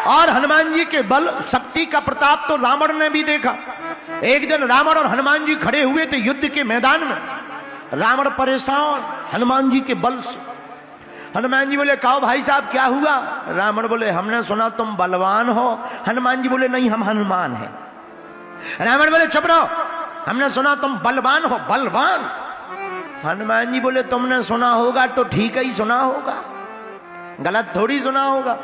और हनुमान जी के बल शक्ति का प्रताप तो रावण ने भी देखा। एक दिन रावण और हनुमान जी खड़े हुए थे युद्ध के मैदान में। रावण परेशान हनुमान जी के बल से। हनुमान जी बोले कहो भाई साहब क्या हुआ? रावण बोले हमने सुना तुम बलवान हो। हनुमान जी बोले नहीं, हम हनुमान हैं। रावण बोले चुप रहो, हमने सुना तुम बलवान हो। बलवान? हनुमान जी बोले तुमने सुना होगा तो ठीक ही सुना होगा, गलत थोड़ी सुना होगा।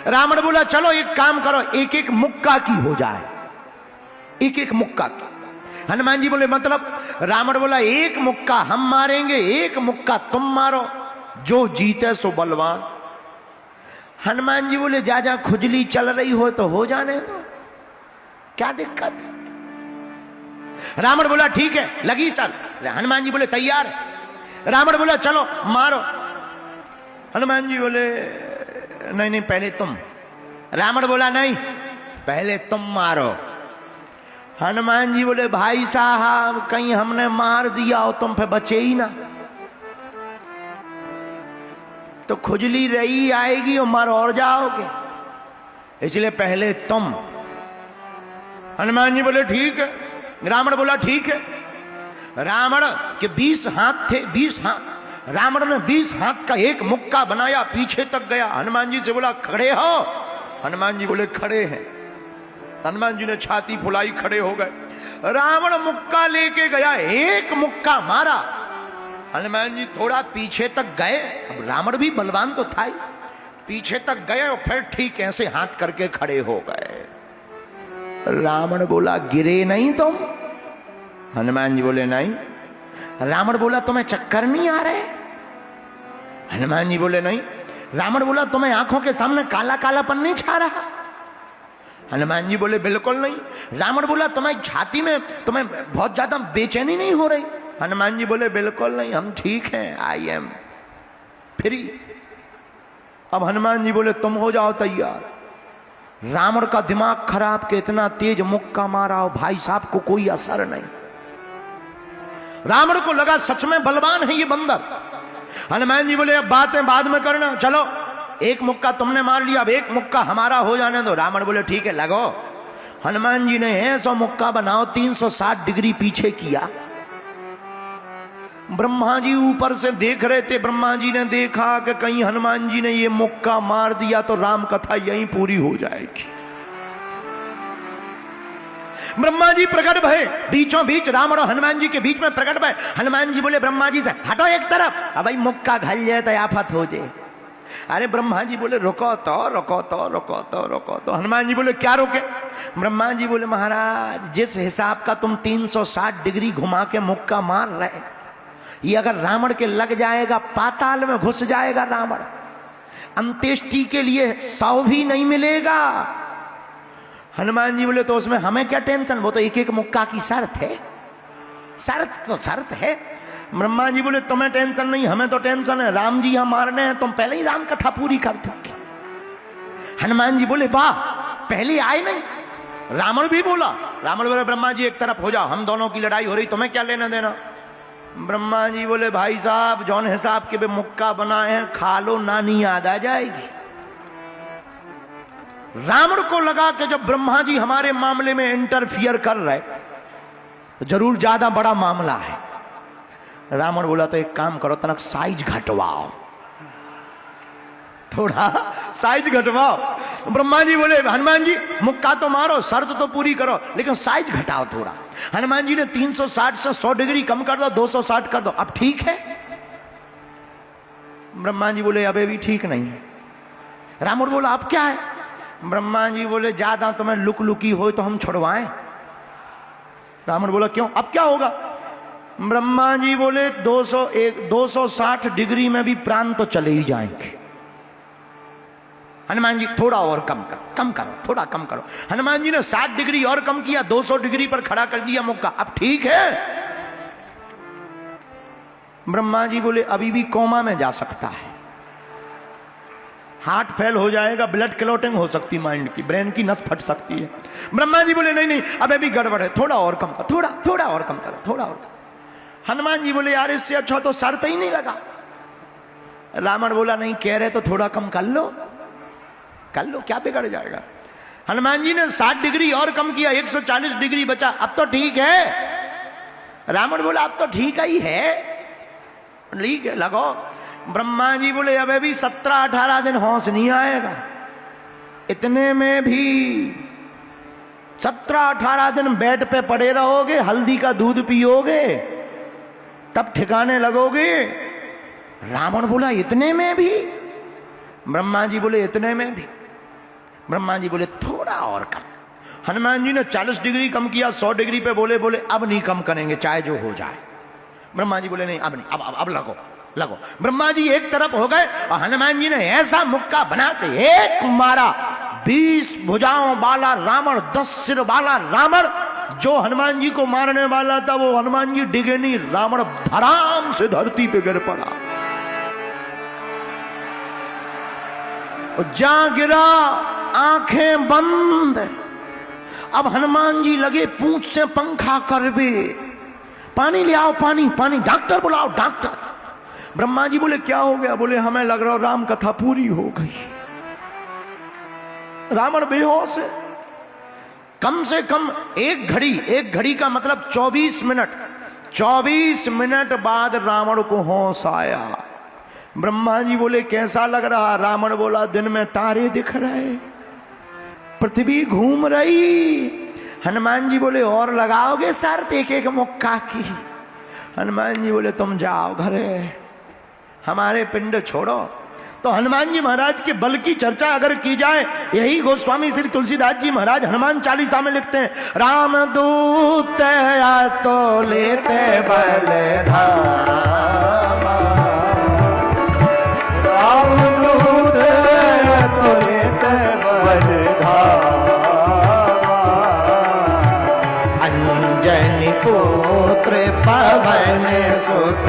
रावण बोला चलो एक काम करो, एक एक मुक्का की हो जाए, एक एक मुक्का की। हनुमान जी बोले मतलब? रावण बोला एक मुक्का हम मारेंगे, एक मुक्का तुम मारो, जो जीते सो बलवान। हनुमान जी बोले जा जा खुजली चल रही हो तो हो जाने दो, क्या दिक्कत? रावण बोला ठीक है लगी सर। हनुमान जी बोले तैयार। रावण बोला चलो मारो। हनुमान जी बोले नहीं नहीं पहले तुम। रावण बोला नहीं पहले तुम मारो। हनुमान जी बोले भाई साहब कहीं हमने मार दिया हो तुम फिर बचे ही ना, तो खुजली रही आएगी और मर और जाओगे, इसलिए पहले तुम। हनुमान जी बोले ठीक है। रावण बोला ठीक है। रावण के 20 हाथ थे, 20 हाथ। रावण ने 20 हाथ का एक मुक्का बनाया, पीछे तक गया। हनुमान जी से बोला खड़े हो? हनुमान जी बोले खड़े हैं। हनुमान जी ने छाती फुलाई, खड़े हो गए। रावण मुक्का लेके गया, एक मुक्का मारा। हनुमान जी थोड़ा पीछे तक गए, अब रावण भी बलवान तो था ही, पीछे तक गए और फिर ठीक ऐसे हाथ करके खड़े हो गए। रावण बोला गिरे नहीं तुम? हनुमान जी बोले नहीं। रावण बोला तुम्हें चक्कर नहीं आ रहे? हनुमान जी बोले नहीं। रावण बोला तुम्हें आंखों के सामने काला कालापन नहीं छा रहा? हनुमान जी बोले बिल्कुल नहीं। रावण बोला तुम्हें छाती में तुम्हें बहुत ज्यादा बेचैनी नहीं हो रही? हनुमान जी बोले बिल्कुल नहीं, हम ठीक हैं, आई एम फ्री। अब हनुमान जी बोले तुम हो जाओ तैयार। रावण का दिमाग खराब के इतना तेज मुक्का मारा और भाई साहब को कोई असर नहीं। रावण को लगा सच में बलवान है ये बंदर। हनुमान जी बोले अब बातें बाद में करना, चलो एक मुक्का तुमने मार लिया, अब एक मुक्का हमारा हो जाने दो। रावण बोले ठीक है लगो। हनुमान जी ने ऐसा मुक्का बनाओ 360 डिग्री पीछे किया। ब्रह्मा जी ऊपर से देख रहे थे। ब्रह्मा जी ने देखा कि कहीं हनुमान जी ने ये मुक्का मार दिया तो राम कथा यहीं पूरी हो जाएगी। ब्रह्मा जी प्रकट भय, बीचों बीच रावण और हनुमान जी के बीच में प्रकट भय। हनुमान जी बोले ब्रह्मा जी से हटो एक तरफ, अब भाई मुक्का घल जाए तो आफत हो जाए। अरे ब्रह्मा जी बोले रुको तो रुको तो रुको तो रुको तो। हनुमान जी बोले क्या रोके? ब्रह्मा जी बोले महाराज जिस हिसाब का तुम 360 डिग्री घुमा के मुक्का मार रहे, ये अगर रावण के लग जाएगा पाताल में घुस जाएगा रावण, अंत्येष्टि के लिए 100 भी नहीं मिलेगा। हनुमान जी बोले तो उसमें हमें क्या टेंशन, वो तो एक एक मुक्का की शर्त है, शर्त तो शर्त है। ब्रह्मा जी बोले तुम्हें टेंशन नहीं, हमें तो टेंशन है, राम जी यहाँ मारने हैं, तुम पहले ही राम कथा पूरी कर दोगे। हनुमान जी बोले वाह पहले आए नहीं। रावण भी बोला, रावण बोले ब्रह्मा जी एक तरफ हो जाओ, हम दोनों की लड़ाई हो रही, तुम्हें क्या लेना देना। ब्रह्मा जी बोले भाई साहब जौन हिसाब के भी मुक्का बनाए हैं खा लो, नानी याद आ जाएगी। रावण को लगा कि जब ब्रह्मा जी हमारे मामले में इंटरफियर कर रहे तो जरूर ज्यादा बड़ा मामला है। रावण बोला तो एक काम करो तनक साइज घटवाओ, थोड़ा साइज घटवाओ। ब्रह्मा जी बोले हनुमान जी मुक्का तो मारो, शर्त तो पूरी करो, लेकिन साइज घटाओ थोड़ा। हनुमान जी ने 360 से 100 डिग्री कम कर दो, 260 कर दो, अब ठीक है। ब्रह्मा जी बोले अबे भी ठीक नहीं। रावण बोला अब क्या है? ब्रह्मा जी बोले ज्यादा तुम्हें लुक लुकी हो तो हम छुड़वाएं। रावण बोला क्यों, अब क्या होगा? ब्रह्मा जी बोले 260 डिग्री में भी प्राण तो चले ही जाएंगे। हनुमान जी थोड़ा और कम करो, थोड़ा कम करो। हनुमान जी ने 60 डिग्री और कम किया, 200 डिग्री पर खड़ा कर दिया मुक्का, अब ठीक है। ब्रह्मा जी बोले अभी भी कोमा में जा सकता है, हार्ट फेल हो जाएगा, ब्लड क्लॉटिंग हो सकती, माइंड की ब्रेन की नस फट सकती है। ब्रह्मा जी बोले नहीं नहीं अबे भी गड़बड़ है, थोड़ा और कम करो, थोड़ा और कम करो, थोड़ा और कम। हनुमान जी बोले यार इससे अच्छा तो शर्त ही नहीं लगा। रावण बोला नहीं कह रहे तो थोड़ा कम कर लो। कर लो, क्या बिगड़ जाएगा। हनुमान जी ने 60 डिग्री और कम किया, 140 डिग्री बचा, अब तो ठीक है। रावण बोला अब तो ठीक ही है, ठीक है लगो। ब्रह्मा जी बोले अब भी 17-18 दिन होश नहीं आएगा, इतने में भी 17-18 दिन बेड पे पड़े रहोगे, हल्दी का दूध पियोगे, तब ठिकाने लगोगे। रावण बोला इतने में भी? ब्रह्मा जी बोले इतने में भी। ब्रह्मा जी बोले थोड़ा और कम। हनुमान जी ने 40 डिग्री कम किया, 100 डिग्री पे बोले अब नहीं कम करेंगे, चाहे जो हो जाए। ब्रह्मा जी बोले नहीं अब नहीं, अब लगो लगो। ब्रह्मा जी एक तरफ हो गए और हनुमान जी ने ऐसा मुक्का बना के एक मारा, 20 भुजाओं वाला रावण, 10 सिर वाला रावण। जो हनुमान जी को मारने वाला था वो हनुमान जी डिगे नहीं, रावण धड़ाम से धरती पे गिर पड़ा। जा गिरा, आंखें बंद। अब हनुमान जी लगे पूंछ से पंखा करवे, पानी ले आओ, पानी पानी, डॉक्टर बुलाओ डॉक्टर। ब्रह्मा जी बोले क्या हो गया? बोले हमें लग रहा राम कथा पूरी हो गई। रावण बेहोश है। कम से कम एक घड़ी का मतलब 24 मिनट, 24 मिनट बाद रावण को होश आया। ब्रह्मा जी बोले कैसा लग रहा? रावण बोला दिन में तारे दिख रहे, पृथ्वी घूम रही। हनुमान जी बोले और लगाओगे शर्त एक एक मुक्का की? हनुमान जी बोले तुम जाओ घरे, हमारे पिंड छोड़ो। तो हनुमान जी महाराज के बल की चर्चा अगर की जाए, यही गोस्वामी श्री तुलसीदास जी महाराज हनुमान चालीसा में लिखते हैं, राम दूत या तो लेते बल धामा, राम दूत या तो लेते बल धामा, अंजनी पुत्र पवन सुत